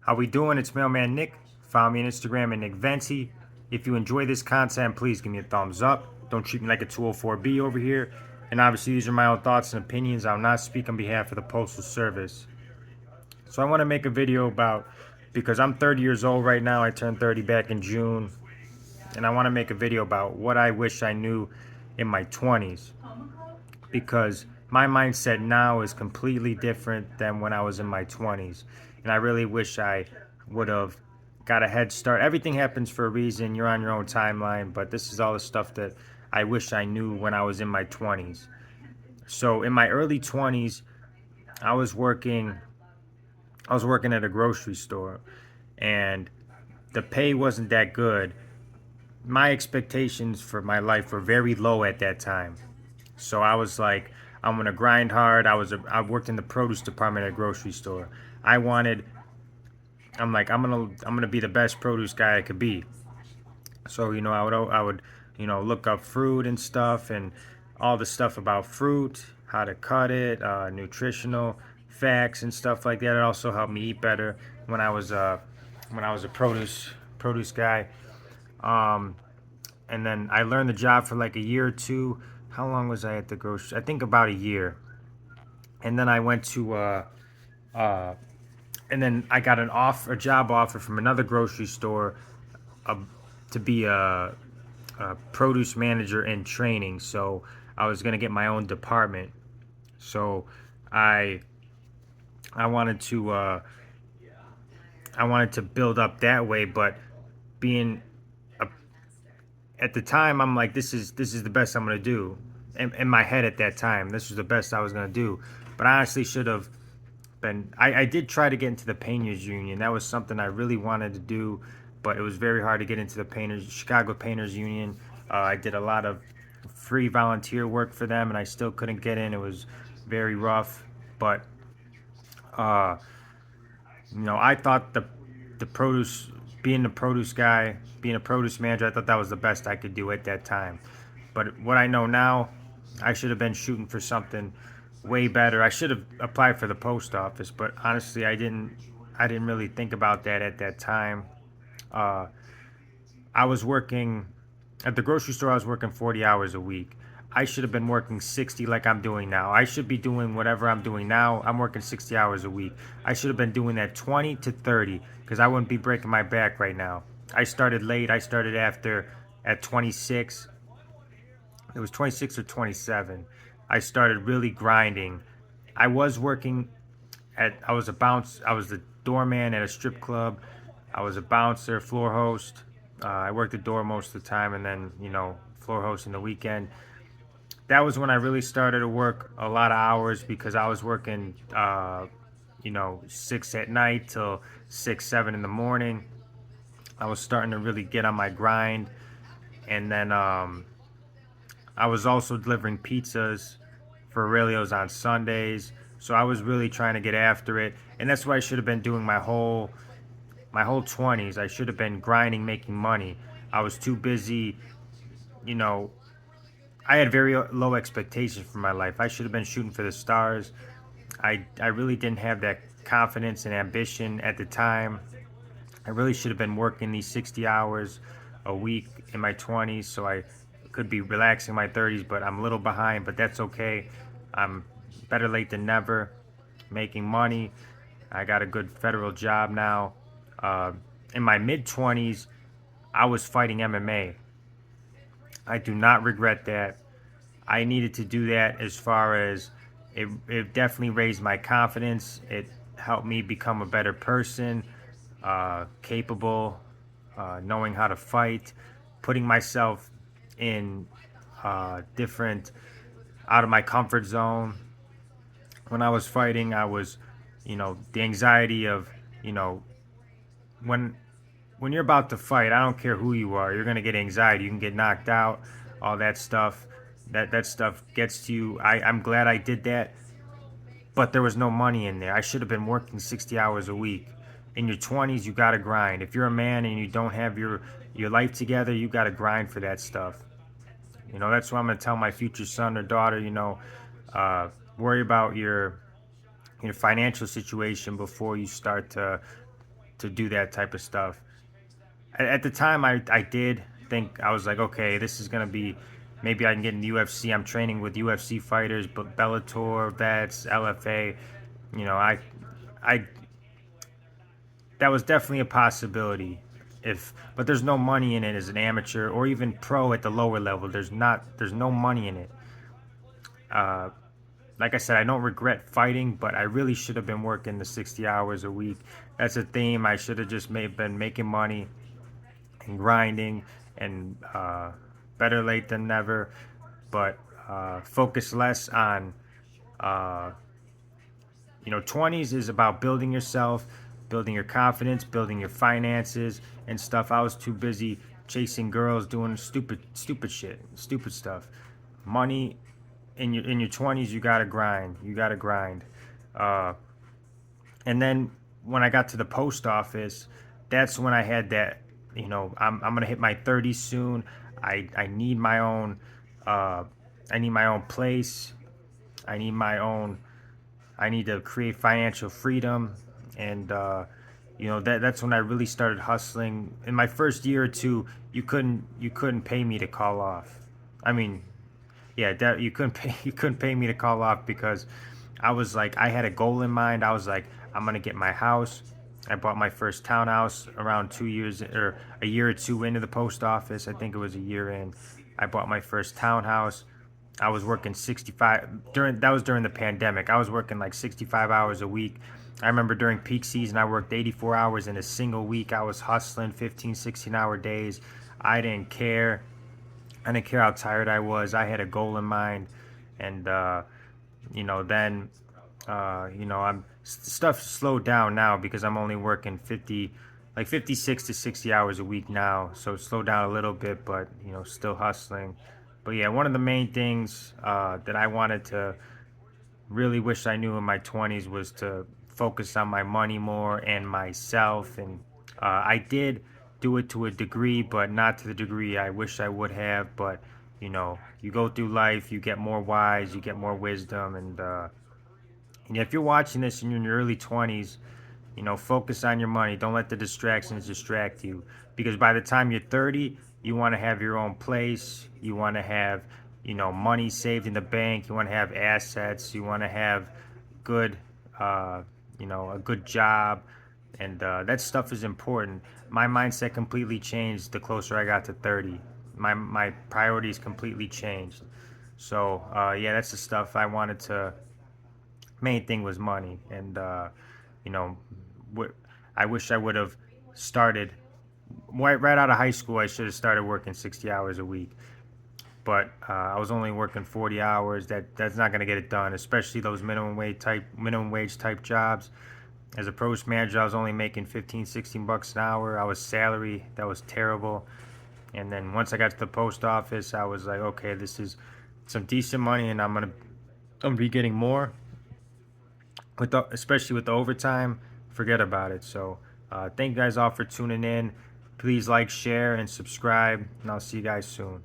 How we doing? It's Mailman Nick. Follow me on Instagram at Nick Venti. If you enjoy this content, please give me a thumbs up. Don't treat me like a 204B over here. And obviously, these are my own thoughts and opinions. I will not speak on behalf of the Postal Service. So I want to make a video about, because I'm 30 years old right now. I turned 30 back in June. And I want to make a video about what I wish I knew in my 20s. Because my mindset now is completely different than when I was in my 20s. And I really wish I would have got a head start. Everything happens for a reason. You're on your own timeline, but this is all the stuff that I wish I knew when I was in my 20s. So in my early 20s, I was working at a grocery store, and the pay wasn't that good. My expectations for my life were very low at that time. So I was like, I'm gonna grind hard. I worked in the produce department at a grocery store. I wanted, I'm gonna be the best produce guy I could be. So I would look up fruit and stuff and all the stuff about fruit, how to cut it, nutritional facts and stuff like that. It also helped me eat better when I was a produce guy. Um, and then I learned the job for like a year or two. How long was I at the grocery? I think about a year. And then I went to uh, and then I got a job offer from another grocery store, uh, to be a produce manager in training. So I was gonna get my own department. So I I wanted to uh, I wanted to build up that way, but being a, at the time, I'm like, this is the best I'm gonna do. In my head at that time, this was the best I was gonna do. But I honestly should have been. I did try to get into the painters union. That was something I really wanted to do, but it was very hard to get into the Chicago Painters Union. I did a lot of free volunteer work for them, and I still couldn't get in. It was very rough, but uh, I thought the produce, being the produce guy, being a produce manager, I thought that was the best I could do at that time. But what I know now, I should have been shooting for something way better. I should have applied for the post office, but honestly, I didn't. I didn't really think about that at that time. Uh, I was working at the grocery store. I was working 40 hours a week. I should have been working 60 like I'm doing now. I should be doing whatever I'm doing now. I'm working 60 hours a week. I should have been doing that 20 to 30 because I wouldn't be breaking my back right now. I started late. I started after at 26. It was 26 or 27. I started really grinding. I was working I was a bounce. I was the doorman at a strip club. I was a bouncer, floor host. I worked the door most of the time, and then floor host in the weekend. That was when I really started to work a lot of hours because I was working, 6 at night till 6, 7 in the morning. I was starting to really get on my grind, and then I was also delivering pizzas for Aurelio's on Sundays. So I was really trying to get after it, and that's what I should have been doing my whole 20s. I should have been grinding, making money. I was too busy, you know. I had very low expectations for my life. I should have been shooting for the stars. I really didn't have that confidence and ambition at the time. I really should have been working these 60 hours a week in my 20s so I could be relaxing in my 30s, but I'm a little behind, but that's okay. I'm better late than never, making money. I got a good federal job now. Uh, in my mid 20s, I was fighting MMA. I do not regret that. I needed to do that as far as it definitely raised my confidence. It helped me become a better person, capable, knowing how to fight, putting myself in different, out of my comfort zone. When I was fighting, I was, the anxiety of, you know, when when you're about to fight, I don't care who you are, you're gonna get anxiety. You can get knocked out, all that stuff. That stuff gets to you. I'm glad I did that, but there was no money in there. I should have been working 60 hours a week. In your 20s, you gotta grind. If you're a man and you don't have your life together, you gotta grind for that stuff. That's what I'm gonna tell my future son or daughter. Worry about your financial situation before you start to to do that type of stuff. At the time, I did think, I was like, okay, this is gonna be, maybe I can get in the UFC. I'm training with UFC fighters, but Bellator, vets, LFA. You know, I that was definitely a possibility. If but there's no money in it as an amateur or even pro at the lower level. There's no money in it. Uh, like I said, I don't regret fighting, but I really should have been working the 60 hours a week. That's a theme. I should have just been making money and grinding, and better late than never. But focus less on, uh, 20s is about building yourself, building your confidence, building your finances and stuff. I was too busy chasing girls, doing stupid shit, stupid stuff. Money in your 20s, you gotta grind. You gotta grind. Uh, and then when I got to the post office, that's when I had that. I'm gonna hit my 30s soon. I need my own. Uh, I need my own place. I need my own. I need to create financial freedom, and that's when I really started hustling. In my first year or two, you couldn't pay me to call off. I mean, yeah, that you couldn't pay me to call off because I was like, I had a goal in mind. I was like, I'm gonna get my house. I bought my first townhouse around 2 years or a year or two into the post office. I think it was a year in. I bought my first townhouse. I was working 65 during the pandemic. I was working like 65 hours a week. I remember during peak season I worked 84 hours in a single week. I was hustling 15, 16-hour days. I didn't care. I didn't care how tired I was. I had a goal in mind, and then I'm stuff slowed down now because I'm only working 56 to 60 hours a week now. So it slowed down a little bit, but still hustling. But yeah, one of the main things that I wanted to really wish I knew in my 20s was to focus on my money more and myself. And I did do it to a degree, but not to the degree I wish I would have. But you go through life, you get more wise, you get more wisdom. And if you're watching this and you're in your early 20s, focus on your money. Don't let the distractions distract you. Because by the time you're 30, you want to have your own place. You want to have, money saved in the bank. You want to have assets. You want to have good, a good job. And that stuff is important. My mindset completely changed the closer I got to 30. My priorities completely changed. So, yeah, that's the stuff I wanted to. Main thing was money. And, you know, I wish I would have started right out of high school. I should have started working 60 hours a week, but I was only working 40 hours. That's not going to get it done, especially those minimum wage type jobs. As a post manager, I was only making 15, 16 bucks an hour. I was salary. That was terrible. And then once I got to the post office, I was like, okay, this is some decent money, and I'm gonna be getting more. Especially with the overtime, forget about it. So thank you guys all for tuning in. Please like, share, and subscribe, and I'll see you guys soon.